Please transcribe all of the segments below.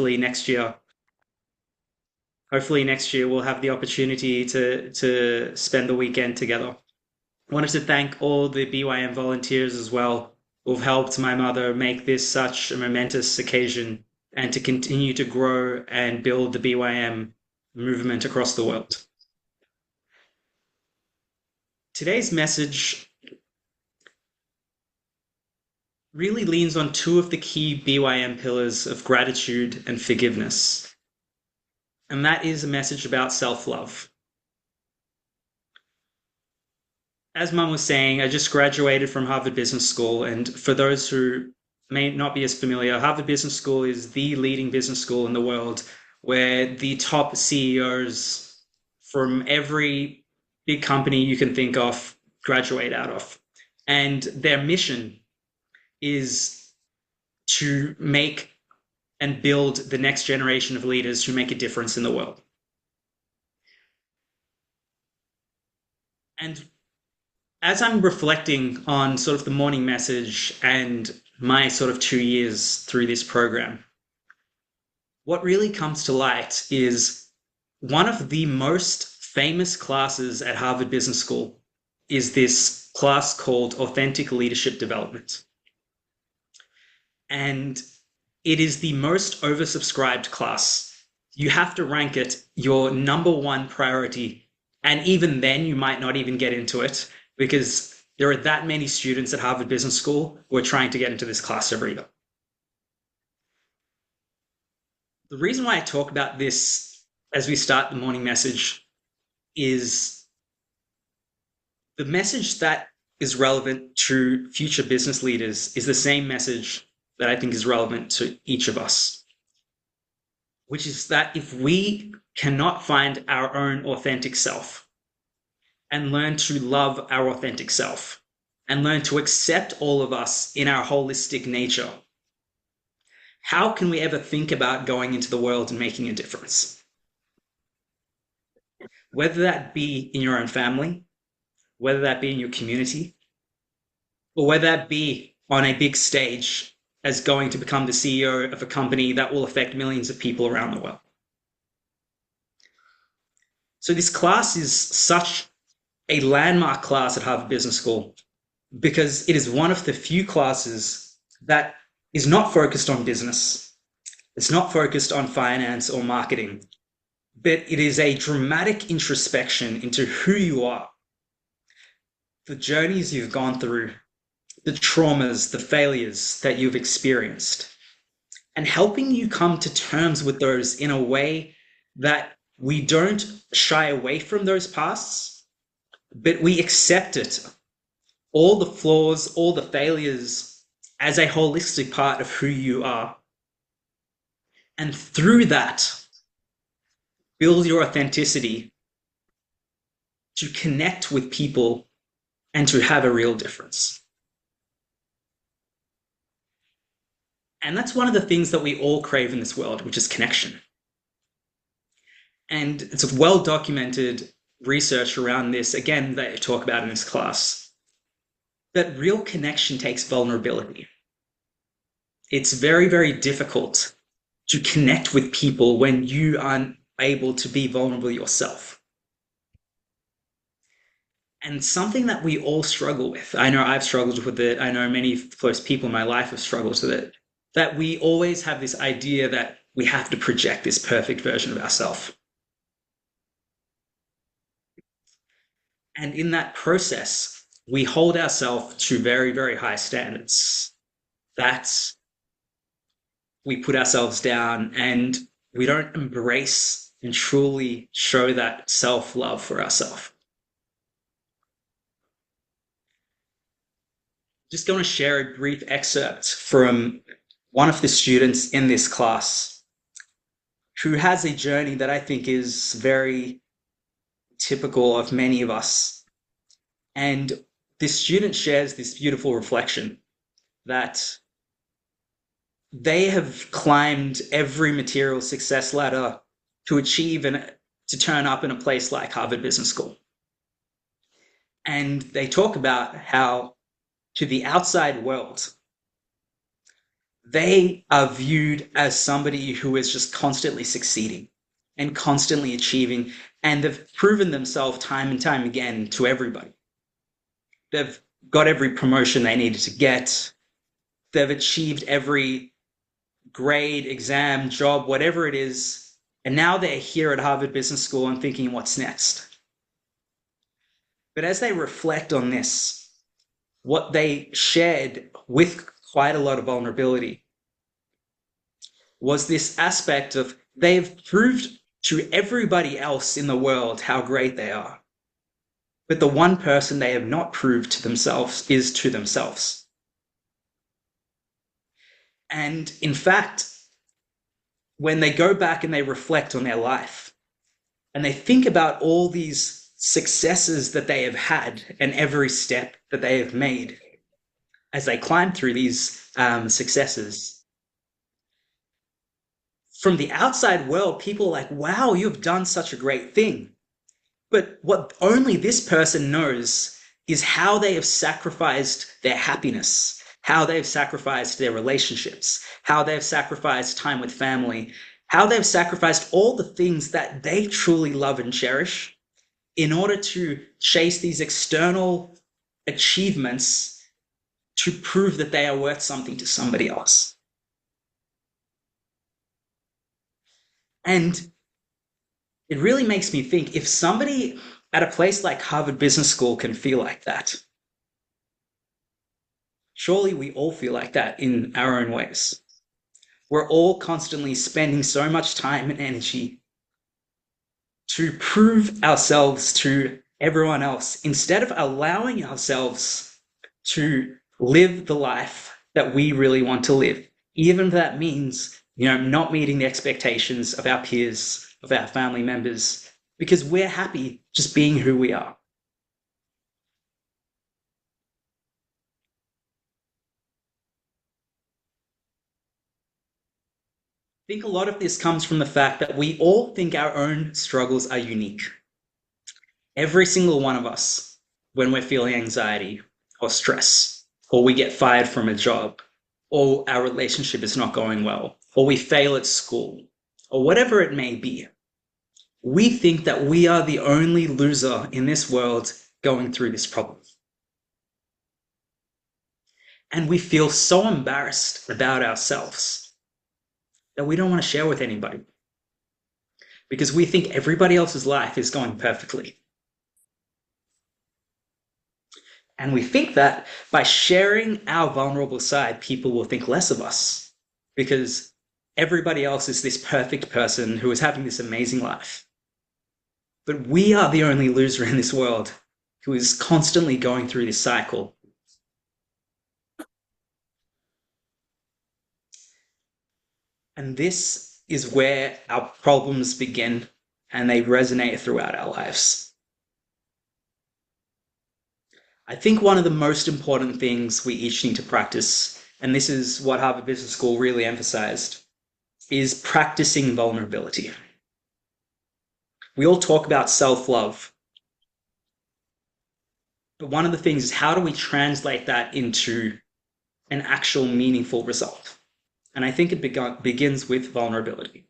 hopefully next year. Hopefully next year we'll have the opportunity to spend the weekend together. I wanted to thank all the BYM volunteers as well who've helped my mother make this such a momentous occasion and to continue to grow and build the BYM movement across the world. Today's message really leans on two of the key BYM pillars of gratitude and forgiveness. And that is a message about self-love. As Mum was saying, I just graduated from Harvard Business School, and for those who may not be as familiar, Harvard Business School is the leading business school in the world where the top CEOs from every big company you can think of graduate out of. And their mission is to make and build the next generation of leaders who make a difference in the world. And as I'm reflecting on sort of the morning message and my sort of 2 years through this program, what really comes to light is one of the most famous classes at Harvard Business School is this class called Authentic Leadership Development. And it is the most oversubscribed class. You have to rank it your number one priority. And even then, you might not even get into it because there are that many students at Harvard Business School who are trying to get into this class every year. The reason why I talk about this as we start the morning message is the message that is relevant to future business leaders is the same message that I think is relevant to each of us, which is that if we cannot find our own authentic self and learn to love our authentic self and learn to accept all of us in our holistic nature, how can we ever think about going into the world and making a difference? Whether that be in your own family, whether that be in your community, or whether that be on a big stage as going to become the CEO of a company that will affect millions of people around the world. So this class is such a landmark class at Harvard Business School because it is one of the few classes that is not focused on business. It's not focused on finance or marketing, but it is a dramatic introspection into who you are, the journeys you've gone through, the traumas, the failures that you've experienced, and helping you come to terms with those in a way that we don't shy away from those pasts, but we accept it, all the flaws, all the failures, as a holistic part of who you are. And through that, build your authenticity to connect with people and to have a real difference. And that's one of the things that we all crave in this world, which is connection. And it's a well-documented research around this, again, that I talk about in this class, that real connection takes vulnerability. It's very, very difficult to connect with people when you aren't able to be vulnerable yourself. And something that we all struggle with, I know I've struggled with it, I know many close people in my life have struggled with it, that we always have this idea that we have to project this perfect version of ourselves. And in that process, we hold ourselves to very, very high standards. That we put ourselves down and we don't embrace and truly show that self-love for ourselves. Just going to share a brief excerpt from one of the students in this class who has a journey that I think is very typical of many of us. And this student shares this beautiful reflection that they have climbed every material success ladder to achieve and to turn up in a place like Harvard Business School. And they talk about how to the outside world, they are viewed as somebody who is just constantly succeeding and constantly achieving, and they've proven themselves time and time again to everybody. They've got every promotion they needed to get. They've achieved every grade, exam, job, whatever it is. And now they're here at Harvard Business School and thinking, what's next? But as they reflect on this, what they shared with quite a lot of vulnerability was this aspect of they've proved to everybody else in the world how great they are. But the one person they have not proved to themselves is to themselves. And in fact, when they go back and they reflect on their life and they think about all these successes that they have had and every step that they have made as they climb through these successes, from the outside world, people are like, wow, you've done such a great thing. But what only this person knows is how they have sacrificed their happiness, how they've sacrificed their relationships, how they've sacrificed time with family, how they've sacrificed all the things that they truly love and cherish in order to chase these external achievements to prove that they are worth something to somebody else. And it really makes me think, if somebody at a place like Harvard Business School can feel like that, surely we all feel like that in our own ways. We're all constantly spending so much time and energy to prove ourselves to everyone else instead of allowing ourselves to live the life that we really want to live, even if that means, not meeting the expectations of our peers, of our family members, because we're happy just being who we are. I think a lot of this comes from the fact that we all think our own struggles are unique. Every single one of us, when we're feeling anxiety or stress, or we get fired from a job, or our relationship is not going well, or we fail at school, or whatever it may be, we think that we are the only loser in this world going through this problem. And we feel so embarrassed about ourselves that we don't want to share with anybody because we think everybody else's life is going perfectly. And we think that by sharing our vulnerable side, people will think less of us because everybody else is this perfect person who is having this amazing life. But we are the only loser in this world who is constantly going through this cycle. And this is where our problems begin, and they resonate throughout our lives. I think one of the most important things we each need to practice, and this is what Harvard Business School really emphasized, is practicing vulnerability. We all talk about self-love, but one of the things is, how do we translate that into an actual meaningful result? And I think it begins with vulnerability.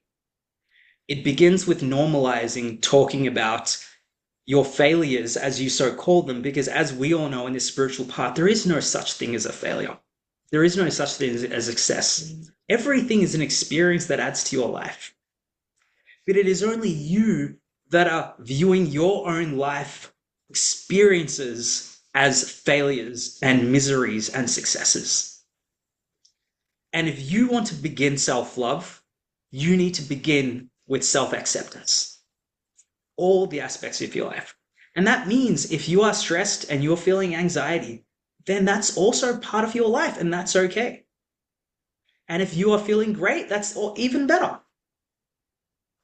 It begins with normalizing talking about your failures, as you so call them, because as we all know in this spiritual path, there is no such thing as a failure. There is no such thing as success. Everything is an experience that adds to your life. But it is only you that are viewing your own life experiences as failures and miseries and successes. And if you want to begin self-love, you need to begin with self-acceptance. All the aspects of your life. And that means if you are stressed and you're feeling anxiety, then that's also part of your life, and that's okay. And if you are feeling great, that's even better.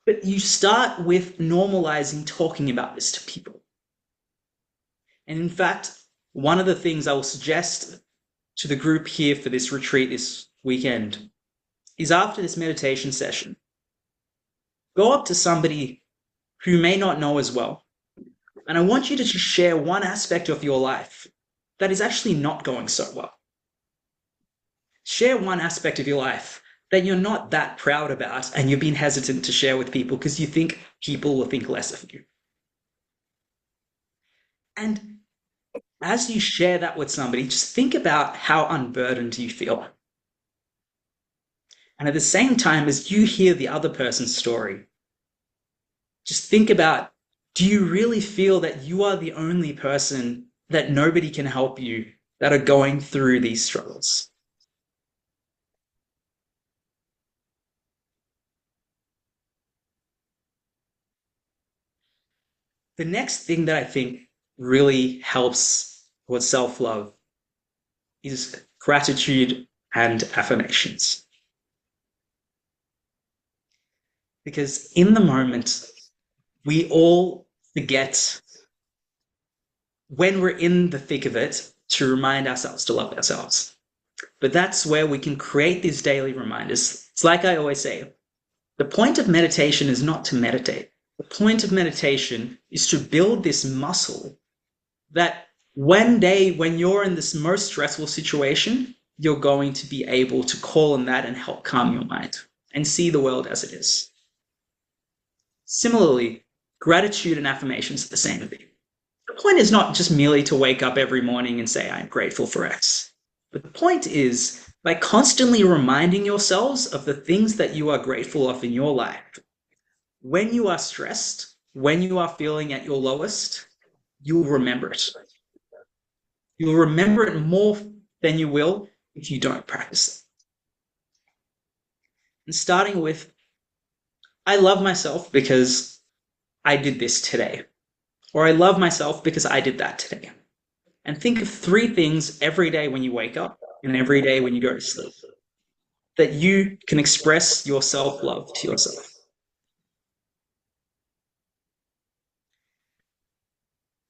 But you start with normalizing talking about this to people. And in fact, one of the things I will suggest to the group here for this retreat this weekend is, after this meditation session, go up to somebody who may not know as well. And I want you to just share one aspect of your life that is actually not going so well. Share one aspect of your life that you're not that proud about and you've been hesitant to share with people because you think people will think less of you. And as you share that with somebody, just think about how unburdened you feel. And at the same time, as you hear the other person's story, just think about, do you really feel that you are the only person that nobody can help you that are going through these struggles? The next thing that I think really helps with self-love is gratitude and affirmations. Because in the moment, we all forget when we're in the thick of it to remind ourselves to love ourselves. But that's where we can create these daily reminders. It's like I always say, the point of meditation is not to meditate. The point of meditation is to build this muscle that one day when you're in this most stressful situation, you're going to be able to call on that and help calm your mind and see the world as it is. Similarly, gratitude and affirmations are the same thing. The point is not just merely to wake up every morning and say, I'm grateful for X. But the point is, by constantly reminding yourselves of the things that you are grateful of in your life, when you are stressed, when you are feeling at your lowest, you'll remember it. You'll remember it more than you will if you don't practice it. And starting with, I love myself because I did this today. Or I love myself because I did that today. And think of 3 things every day when you wake up and every day when you go to sleep that you can express your self-love to yourself.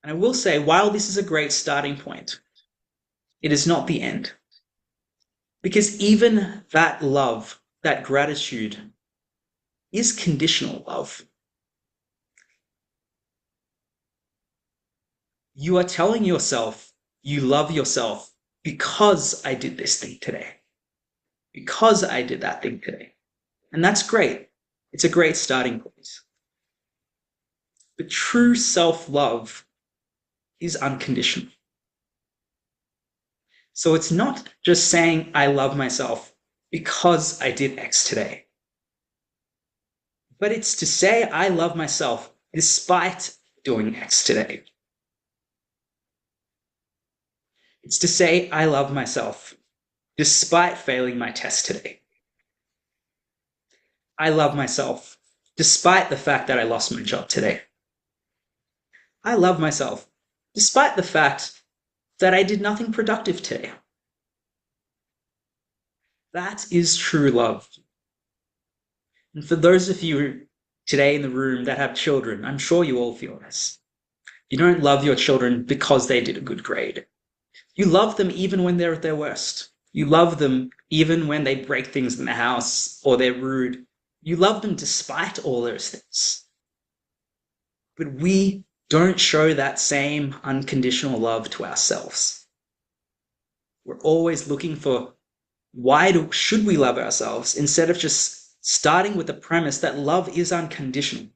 And I will say, while this is a great starting point, it is not the end. Because even that love, that gratitude, is conditional love. You are telling yourself you love yourself because I did this thing today, because I did that thing today. And that's great. It's a great starting point. But true self-love is unconditional. So it's not just saying I love myself because I did X today, but it's to say I love myself despite doing X today. It's to say I love myself despite failing my test today. I love myself despite the fact that I lost my job today. I love myself despite the fact that I did nothing productive today. That is true love. And for those of you today in the room that have children, I'm sure you all feel this. You don't love your children because they did a good grade. You love them even when they're at their worst. You love them even when they break things in the house or they're rude. You love them despite all those things. But we don't show that same unconditional love to ourselves. We're always looking for should we love ourselves instead of just starting with the premise that love is unconditional.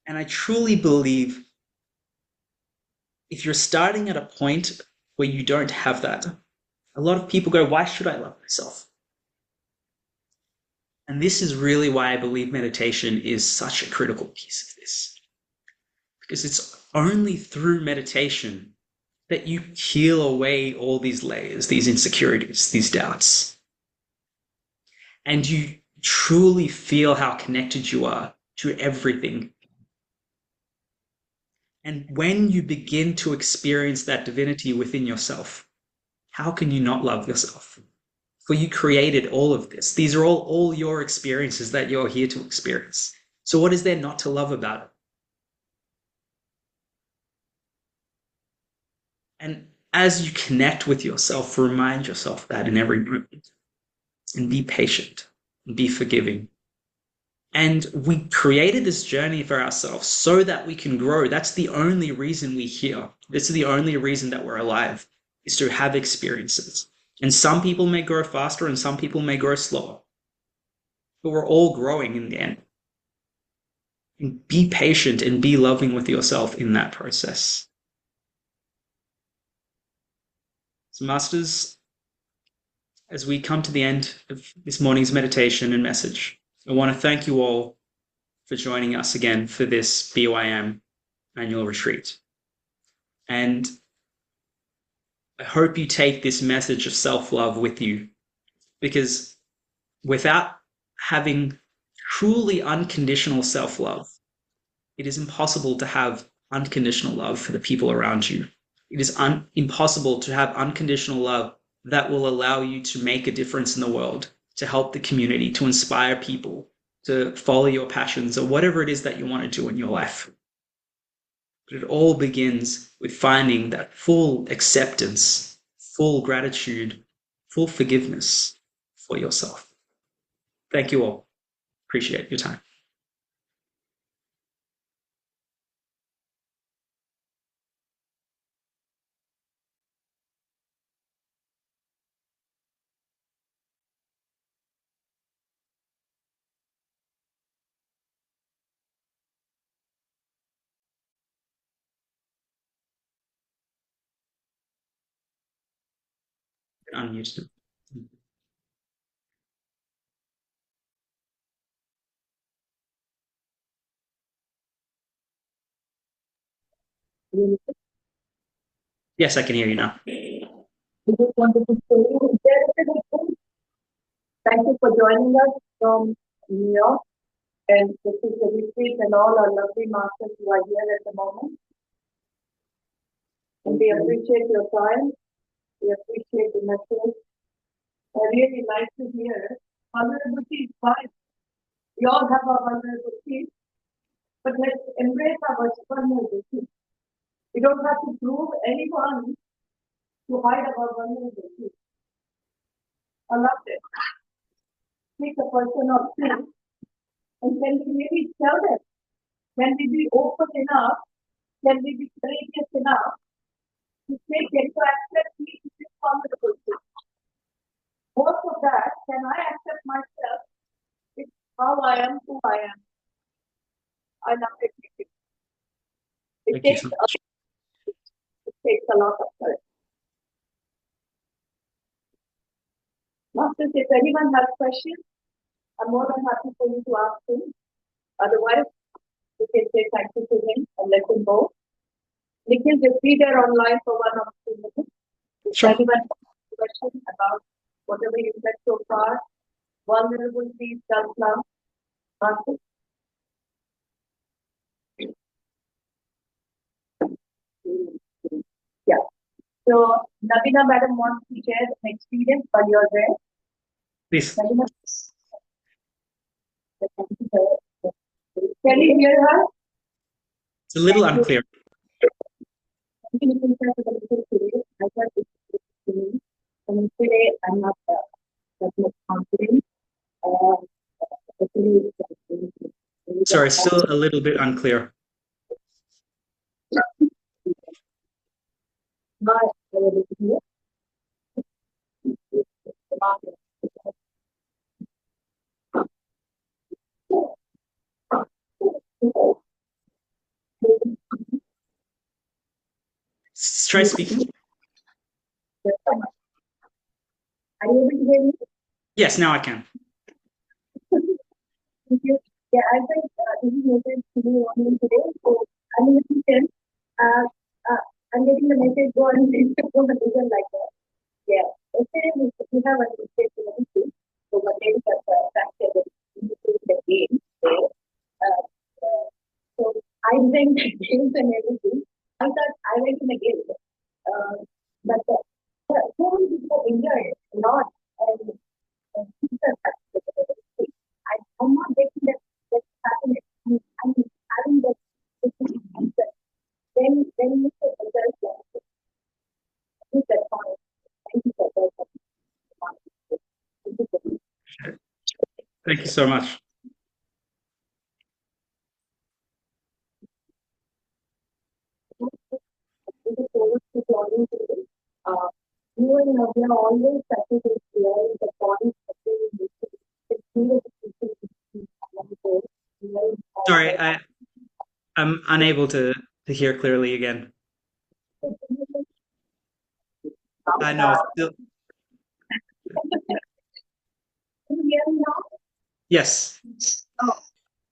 And I truly believe if you're starting at a point where you don't have that, a lot of people go, why should I love myself? And this is really why I believe meditation is such a critical piece of this. Because it's only through meditation that you peel away all these layers, these insecurities, these doubts. And you truly feel how connected you are to everything. And when you begin to experience that divinity within yourself, how can you not love yourself? For you created all of this. These are all your experiences that you're here to experience. So what is there not to love about it? And as you connect with yourself, remind yourself that in every moment. And be patient. And be forgiving. And we created this journey for ourselves so that we can grow. That's the only reason we're here. This is the only reason that we're alive, is to have experiences. And some people may grow faster and some people may grow slower. But we're all growing in the end. And be patient and be loving with yourself in that process. So, Masters, as we come to the end of this morning's meditation and message, I want to thank you all for joining us again for this BYM annual retreat. And I hope you take this message of self-love with you, because without having truly unconditional self-love, it is impossible to have unconditional love for the people around you. It is impossible to have unconditional love that will allow you to make a difference in the world, to help the community, to inspire people, to follow your passions, or whatever it is that you want to do in your life. But it all begins with finding that full acceptance, full gratitude, full forgiveness for yourself. Thank you all. Appreciate your time. Unmuted. Yes, I can hear you now. We just wanted to say thank you for joining us from New York. And this is the retreat and all our lovely masters who are here at the moment. And we appreciate your time. We appreciate the message. I really like to hear vulnerability is fine. We all have our vulnerability, but let's embrace our vulnerability. We don't have to prove anyone to hide our vulnerability. I love it. Take a person of truth and can we really tell them? Can we be open enough? Can we be courageous enough to take it to accept me to be vulnerable? Most of that, can I accept myself? It's how I am, who I am. I love it. It takes a lot of courage. Masters, if anyone has questions, I'm more than happy for you to ask him. Otherwise, you can say thank you to him and let him go. Nikhil, just be there online for 1 or 2 minutes. Sure. Anyone has a question about whatever you said so far, vulnerability, self-love, Masters? Yeah. So, Navina Madam wants to share an experience while you're there. Please. Navina, can you hear her? It's a little unclear. And today I'm not that much confident. Sorry, still a little bit unclear. Try speaking. Are you able to hear me? Yes, now I can. Thank you. Yeah, I think this is message to me only today. So I'm in the kitchen. I'm getting the message go on Facebook on the vision like that. Yeah. Yesterday we have a mistake in the meeting. So my name is fractured the game. So I went games and everything. I thought I went in a game. But so many people enjoy it a lot. And I'm not getting that happiness. I'm having that then you say that point. Thank you for that. Thank you so much. This is forward to joining today. we are always separated here in the body separated. It's really difficult. Sorry, I'm unable to hear clearly again. I know. Still, Can you hear me now? yes. Oh,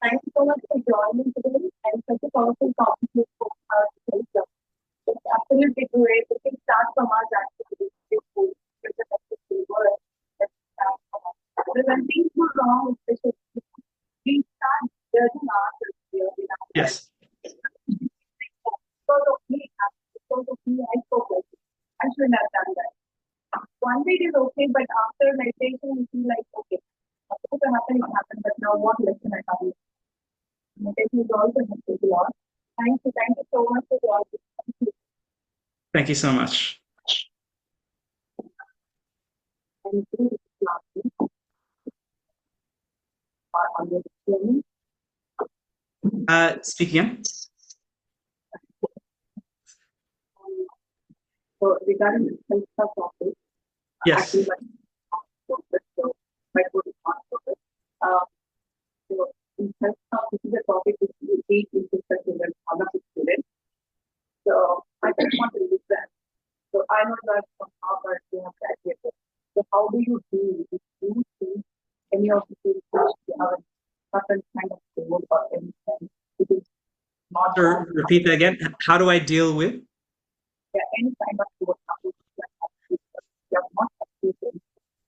thank you so much for joining today and such a powerful topic for our culture. It's absolutely great. We can start from our activities. When things go wrong, especially we start judging ourselves here in our life. Yes. Because of me, I focus. I shouldn't have done that. One day it is okay, but after meditation, you feel like, okay, what's going to happen, it happened, but now what lesson I have? Meditation is also helpful a lot. Thank you so much for joining. Thank you. Thank you so much. And this is lastly, our understanding. Speak again. So regarding the self topic, Yes. actually, my good is not focus. So in self this is a topic which we teach in such a other students. So I just want to use that. So I know that from Harvard you have graduated. So how do you deal with these things? Any of the things which you have a certain kind of goal or anything? It is not Repeat that again. How do I deal with? any kind of goal. You have not achieved any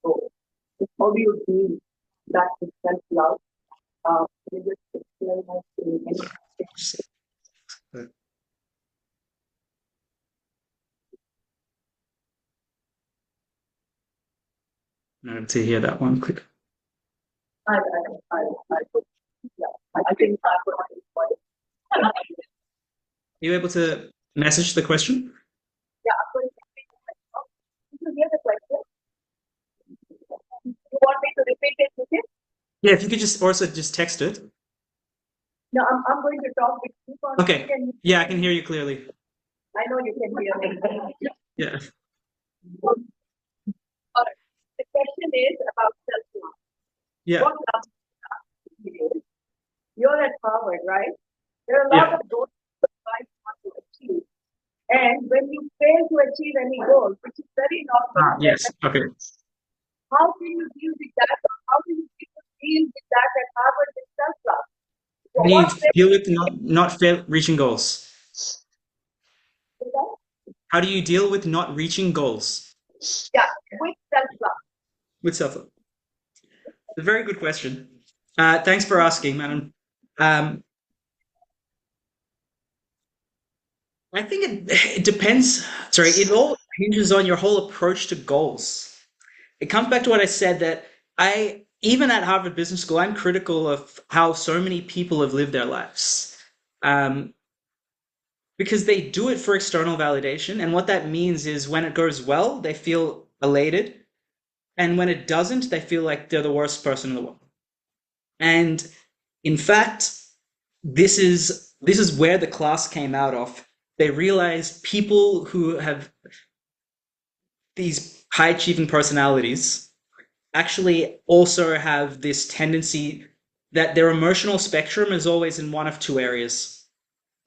goal. So how do you deal that with self-love? Can you just explain us any To hear that one quick. I think I would Are you able to message the question? Yeah, I'm going to repeat the question. Did you hear the question? You want me to repeat it, Nikhil? Yeah, if you could just text it. No, I'm going to talk with you. Okay. Yeah, I can hear you clearly. I know you can hear me. Yeah. All right. The question is about self-love. Yeah. What love is? You're at Harvard, right? There are a lot Yeah. of goals that you want to achieve. And when you fail to achieve any goal, which is very normal, Yes. Okay. how can you deal with that? Or how do you deal with that at Harvard with self-love? How do you deal with not reaching goals? How do you deal with not reaching goals? Yeah, with self-love. With self-love. A very good question. Thanks for asking, madam. I think it depends. Sorry, it all hinges on your whole approach to goals. It comes back to what I said that even at Harvard Business School, I'm critical of how so many people have lived their lives. Because they do it for external validation. And what that means is when it goes well, they feel elated. And when it doesn't, they feel like they're the worst person in the world. And in fact, this is where the class came out of. They realized people who have these high achieving personalities actually also have this tendency that their emotional spectrum is always in one of two areas.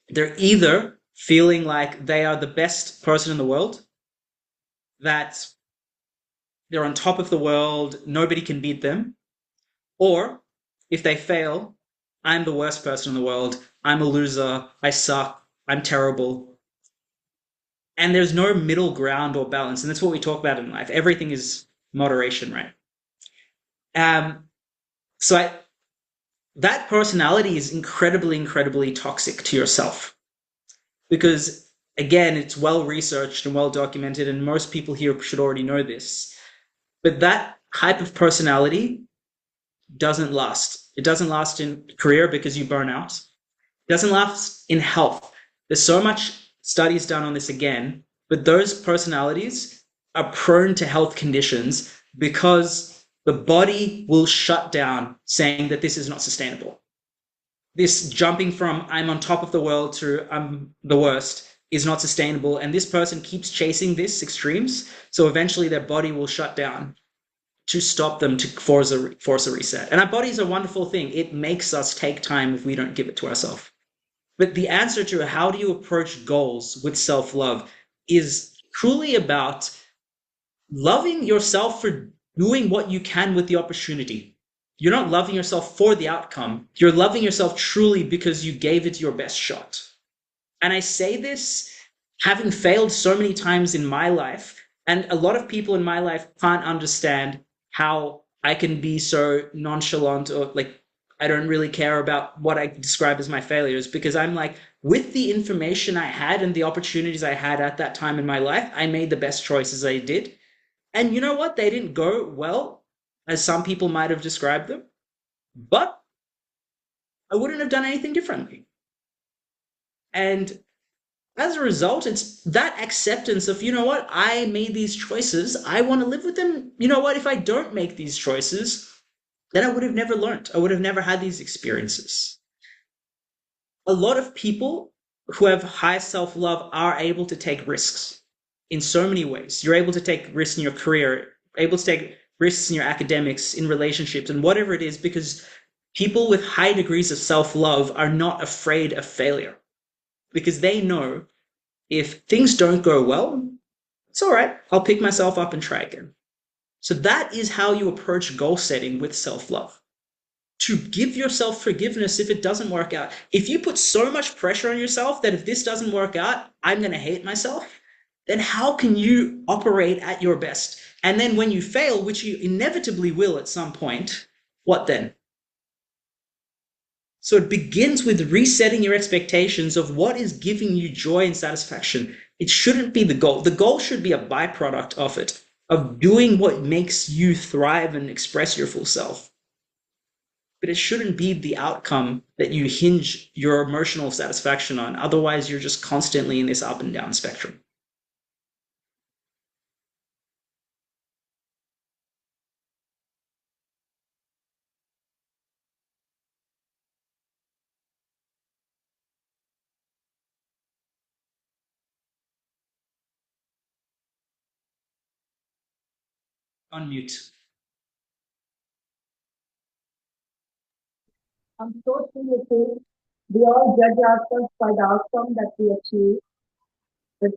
They're either feeling like they are the best person in the world, that they're on top of the world, nobody can beat them, or if they fail, I'm the worst person in the world, I'm a loser, I suck, I'm terrible. And there's no middle ground or balance, and that's what we talk about in life. Everything is moderation, right? So that personality is incredibly, incredibly toxic to yourself because, again, it's well researched and well documented, and most people here should already know this. But that type of personality doesn't last. It doesn't last in career because you burn out. It doesn't last in health. There's so much studies done on this again, but those personalities are prone to health conditions because the body will shut down saying that this is not sustainable. This jumping from I'm on top of the world to I'm the worst is not sustainable, and this person keeps chasing this extremes, so eventually their body will shut down to stop them, to force a reset. And our body is a wonderful thing. It makes us take time if we don't give it to ourselves. But the answer to how do you approach goals with self-love is truly about loving yourself for doing what you can with the opportunity. You're not loving yourself for the outcome. You're loving yourself truly because you gave it your best shot. And I say this having failed so many times in my life, and a lot of people in my life can't understand how I can be so nonchalant, or like I don't really care about what I describe as my failures, because I'm like, with the information I had and the opportunities I had at that time in my life, I made the best choices I did. And you know what? They didn't go well, as some people might have described them, but I wouldn't have done anything differently. And as a result, it's that acceptance of, you know what, I made these choices. I want to live with them. You know what, if I don't make these choices, then I would have never learned. I would have never had these experiences. A lot of people who have high self love are able to take risks in so many ways. You're able to take risks in your career, able to take risks in your academics, in relationships, and whatever it is, because people with high degrees of self love are not afraid of failure because they know if things don't go well, it's all right. I'll pick myself up and try again. So that is how you approach goal setting with self love. To give yourself forgiveness if it doesn't work out. If you put so much pressure on yourself that if this doesn't work out, I'm going to hate myself, then how can you operate at your best? And then when you fail, which you inevitably will at some point, what then? So it begins with resetting your expectations of what is giving you joy and satisfaction. It shouldn't be the goal. The goal should be a byproduct of it, of doing what makes you thrive and express your full self. But it shouldn't be the outcome that you hinge your emotional satisfaction on. Otherwise, you're just constantly in this up and down spectrum. Unmute. I'm totally okay. We all judge ourselves by the outcome that we achieve. But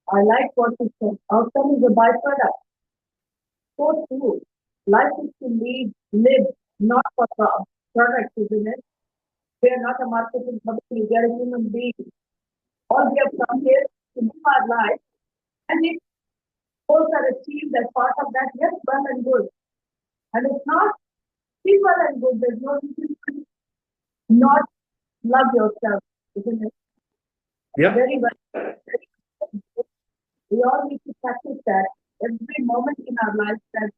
I like what you said. Outcome is a byproduct. So true. Life is to live, not for products, isn't it? We are not a marketing company. We are a human being. All we have come here to live our life. And if goals are achieved as part of that, yes, well and good. And if not, be well and good. There's no reason to not love yourself, isn't it? Yeah. Very well. We all need to practice that every moment in our lives, that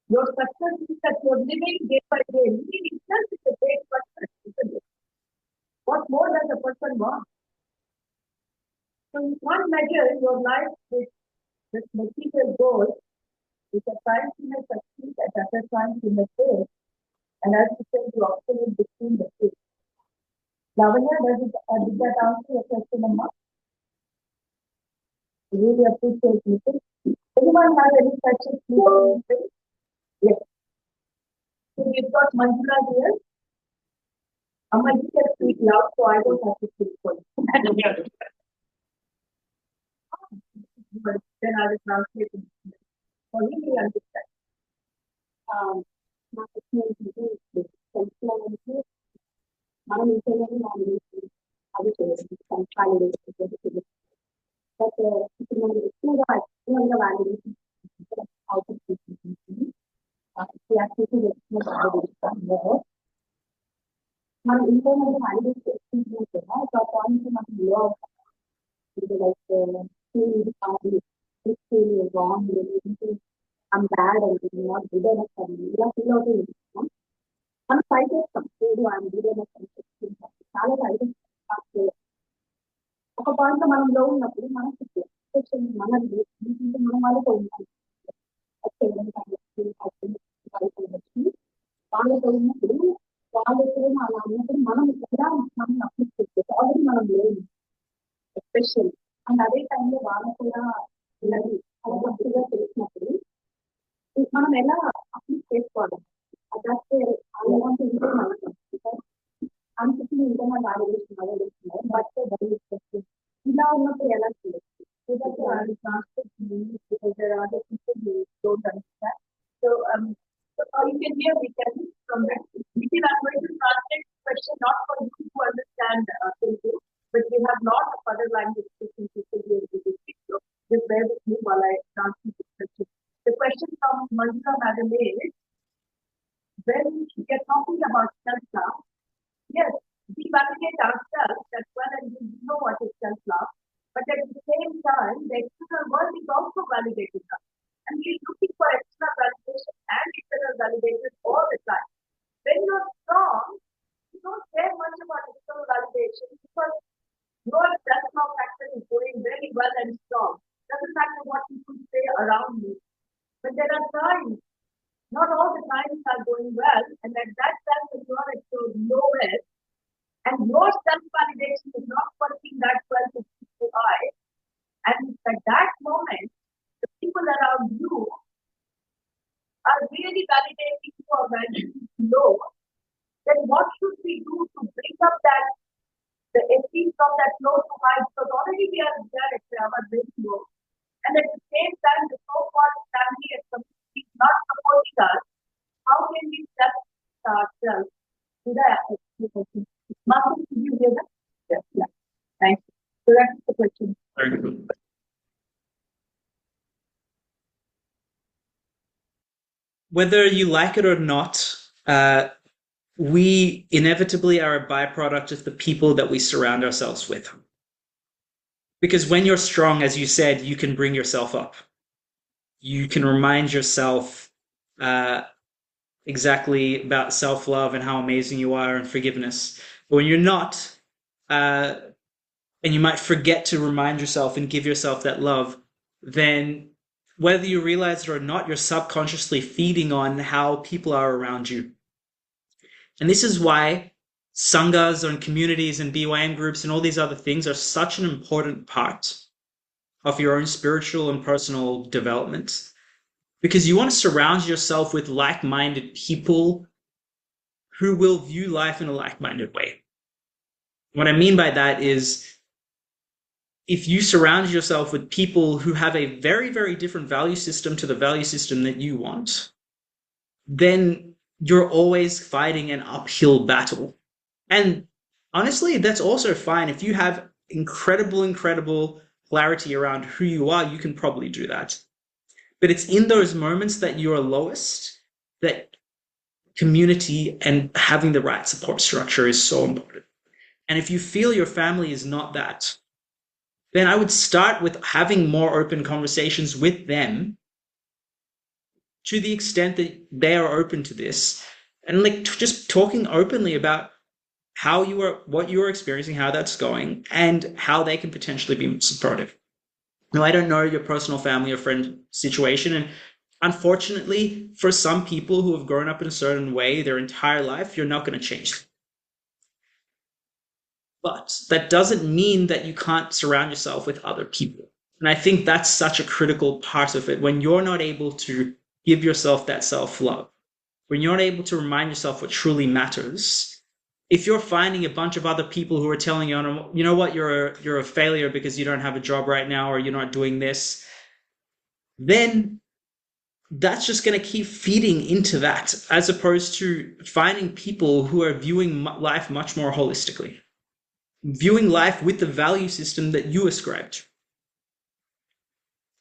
your success is that you're living day by day. Living itself is a great success, isn't it? What more does a person want? So you can't measure your life with material goals, which at times you may succeed, at other times you may fail. And as you said, you oscillate between the two. Lavanya, did that answer your question, Amma? I really appreciate it. Anyone have any questions? Yes. So we've got Manjula here. Amma, you can speak loud, so I don't have to speak for you. But then I will translate it. So he will understand. My experience is self-love. మనం ఇంటర్వ్యూని అది చేయడం but ఇప్పుడు మనం ఎక్కువగా ఎక్స్టర్నల్గా valuation out తీసుకుంటుంది మనం ఇంటర్నల్గా valuate చేసుకుంటున్నాం కదా ఒక పాయింట్ మనకు లో అవుతుంది like wrong I'm bad and I'm not good enough for me. ఇలా ఫీల్ అవుతూ ఉంటాం మనం ట్రై చేస్తాం లేదు ఆయన good enough అని చెప్తుంటాం చాలా ట్రై చేస్తాం ఒక పాయింట్ మనలో ఉన్నప్పుడు మనకి మన మన వాళ్ళతో ఉంటాం వాళ్ళతో ఉన్నప్పుడు వాళ్ళు ఎప్పుడైనా అలా ఉన్నప్పుడు మనం కూడా మనం అప్లిక్ చేస్తే ఆల్రెడీ మనం లేదు స్పెషల్ అండ్ అదే టైంలో వాళ్ళు కూడా పిల్లలు అది తప్పుగా చేసినప్పుడు మనం ఎలా అప్లై చేసుకోవాలి అదే అలాంటి అనుకుంటున్న ఇంటర్నల్ వాల్యుయేషన్ బట్ ఇలా ఉన్నప్పుడు ఎలా చేయొచ్చు So, you can hear we can from that. Nikhil, I'm going to translate the question not for you to understand Telugu, but we have lot of other language speaking people here to speak. So, just bear with me while I translate the question. The question from Manjula Madam is, when we are talking about self-love, yes, we validate ourselves as well and we know what is self-love, but at the same time, the external world is also validating us. And we're looking for external validation and internal validation all the time. When you're strong, you don't care much about external validation because your self-love factor is going very well and strong. Doesn't matter what people say around you. But there are times, not all the times are going well, and at that time when you are at your lowest, and your self-validation is not working that well to people eyes, and at that moment, the people around you are really validating you or validating low, then what should we do to bring up that the esteem from that low to high? Because already we are there at our very low, and at the same time, the so-called family and community is not supporting us. How can we set ourselves to that? Martin, did you hear that? Yes. Yeah. Thank you. So that's the question. Very good. Whether you like it or not, we inevitably are a byproduct of the people that we surround ourselves with. Because when you're strong, as you said, you can bring yourself up. You can remind yourself exactly about self-love and how amazing you are and forgiveness. But when you're not, and you might forget to remind yourself and give yourself that love, then whether you realize it or not, you're subconsciously feeding on how people are around you. And this is why sanghas and communities and BYM groups and all these other things are such an important part of your own spiritual and personal development. Because you want to surround yourself with like-minded people who will view life in a like-minded way. What I mean by that is, if you surround yourself with people who have a very, very different value system to the value system that you want, then you're always fighting an uphill battle. And honestly, that's also fine. If you have incredible clarity around who you are, you can probably do that. But it's in those moments that you're lowest that community and having the right support structure is so important. And if you feel your family is not that, then I would start with having more open conversations with them to the extent that they are open to this, and like just talking openly about how you are, what you are experiencing, how that's going, and how they can potentially be supportive. Now, I don't know your personal family or friend situation, and unfortunately, for some people who have grown up in a certain way their entire life, you're not going to change them. But that doesn't mean that you can't surround yourself with other people. And I think that's such a critical part of it. When you're not able to give yourself that self-love, when you're not able to remind yourself what truly matters, if you're finding a bunch of other people who are telling you, you know what, you're a failure because you don't have a job right now, or you're not doing this, then that's just going to keep feeding into that, as opposed to finding people who are viewing life much more holistically, viewing life with the value system that you ascribe to.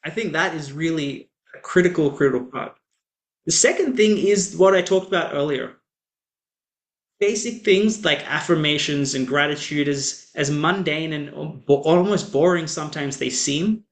I think that is really a critical part. The second thing is what I talked about earlier. Basic things like affirmations and gratitude, as mundane and almost boring sometimes they seem,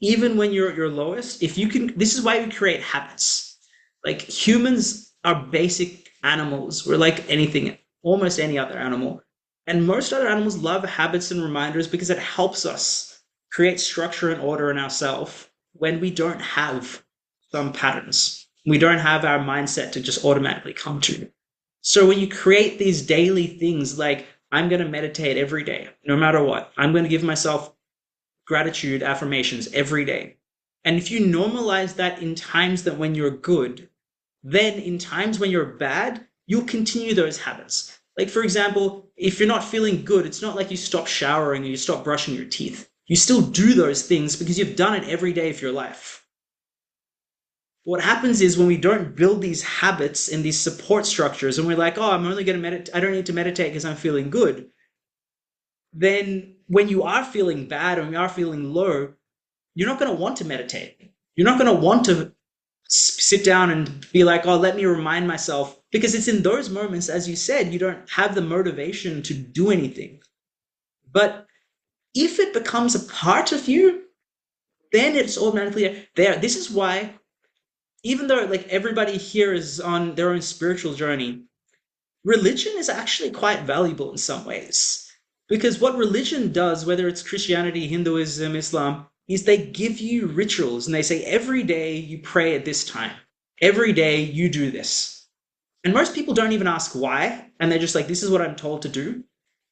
even when you're at your lowest, if you can, this is why we create habits. Like, humans are basic animals. We're like anything, almost any other animal. And most other animals love habits and reminders because it helps us create structure and order in ourselves when we don't have some patterns. We don't have our mindset to just automatically come to. So when you create these daily things like, I'm going to meditate every day, no matter what, I'm going to give myself gratitude affirmations every day. And if you normalize that in times that when you're good, then in times when you're bad, you'll continue those habits. Like, for example, if you're not feeling good, it's not like you stop showering or you stop brushing your teeth. You still do those things because you've done it every day of your life. What happens is when we don't build these habits and these support structures and we're like, oh, I'm only going to meditate, I don't need to meditate because I'm feeling good. Then when you are feeling bad or you are feeling low, you're not going to want to meditate. You're not going to want to sit down and be like, oh, let me remind myself, because it's in those moments, as you said, you don't have the motivation to do anything. But if it becomes a part of you, then it's automatically there. This is why, even though like everybody here is on their own spiritual journey, religion is actually quite valuable in some ways. Because what religion does, whether it's Christianity, Hinduism, Islam, is they give you rituals and they say every day you pray at this time. Every day you do this. And most people don't even ask why. And they're just like, this is what I'm told to do.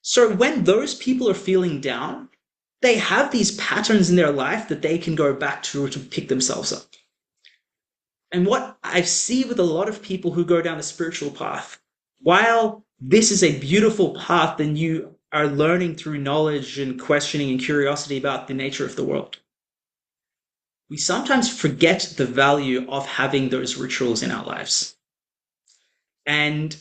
So when those people are feeling down, they have these patterns in their life that they can go back to pick themselves up. And what I see with a lot of people who go down the spiritual path, while this is a beautiful path and you are learning through knowledge and questioning and curiosity about the nature of the world, we sometimes forget the value of having those rituals in our lives. And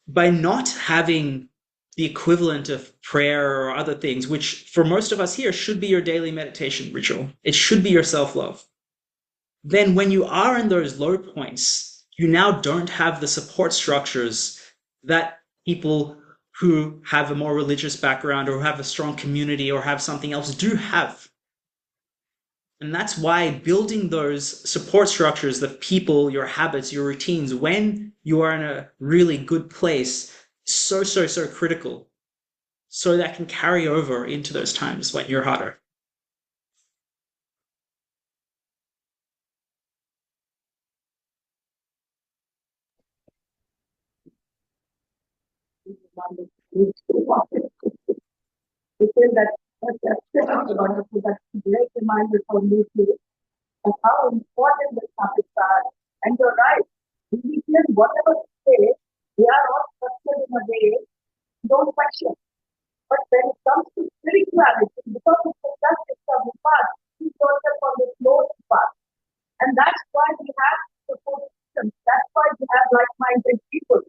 by not having the equivalent of prayer or other things, which for most of us here should be your daily meditation ritual, it should be your self-love, then when you are in those low points, you now don't have the support structures that people who have a more religious background or have a strong community or have something else do have. And that's why building those support structures, the people, your habits, your routines, when you are in a really good place, so critical. So that can carry over into those times when you're harder. Because that's wonderful. That's a great reminder for me too of how important the topics are. And you're right. Religion, whatever we say, they are all structured in a way, don't question. But when it comes to spirituality, because it's a just discovery path, we yourself on the slow path. And that's why we have support systems. That's why we have like-minded people,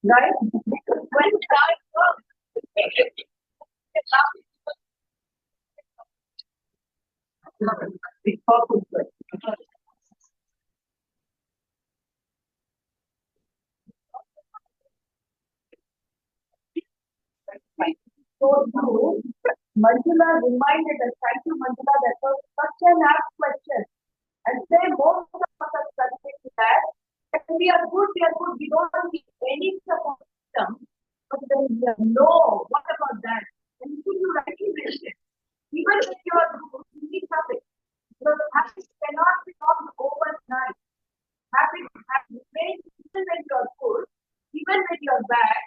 right? Because when time comes, it's possible. So true. Manjula reminded us, thank you, Manjula, that was such an apt question. And say most of us are subject to that. And we are good, we don't need any support system. But then we are, no, what about that? And you rightly mentioned, even if you are good, you need habits. Because habits cannot be formed overnight. Habits remain even when you are good, even when you are bad.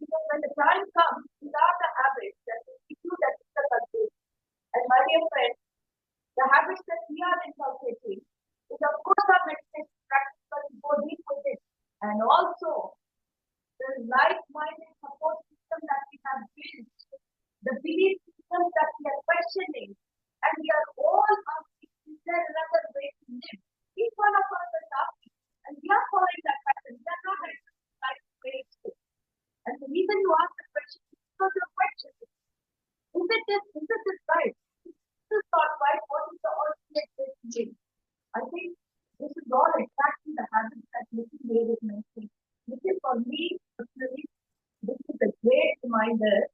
Because when the time comes, without the habits that will give you that difficulty. And my dear friends, the habits that we are inculcating is of course our meditation practice, but we go deep with it. And also the like-minded support system that we have built, the belief system that we are questioning, and we are all asking, is there another way to live? Each one of us is asking, and we are following that pattern. We are not like ways to. And the reason you ask the question is because your question is this right? Is this not right? What is the alternate way to live? I think this is all exactly the habits that Nikhil made it mention. This is for me personally, this is a great reminder.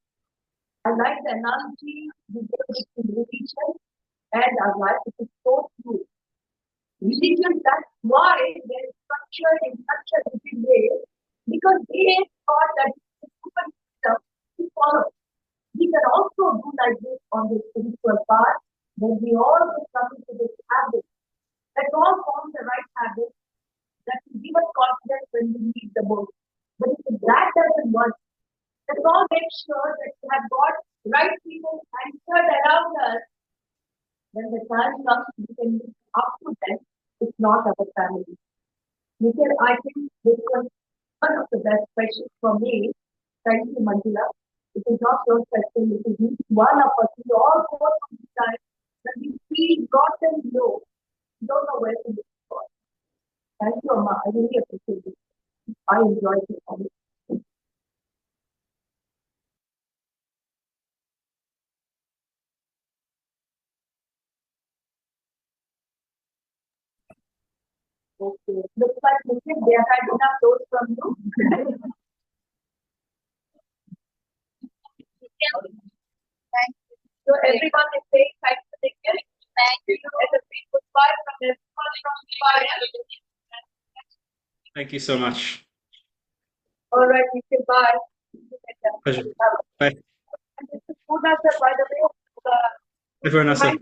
I like the analogy we gave between religion and our life. It is so true. Religion, that's why there is structure in such a rigid way, because they thought that it's super system to follow. We can also do like this on the spiritual path, when we all come into this habit. Let's all form the right habit that will give us confidence when we need the most. But if that doesn't work, let's all make sure that we have got right people anchored around us when the time comes, we can look up to them. It's not our family. Nikhil, I think this was one of the best questions for me. Thank you, Manjula. It is not your question, it is each one of us. We all go through this time that we feel gotten low. We don't know where to look for. Thank you, Amma. I really appreciate it. I enjoyed it. Okay. Looks like Nikhil, they have had enough those from you. Thank you. So everyone is saying thank you, Nikhil. Thank you. And a big goodbye from everyone from BYM. Thank you so much. All right, Nikhil, bye. Pleasure. Bye. And this is Pooja, sir, by the way. Everyone else. Hi.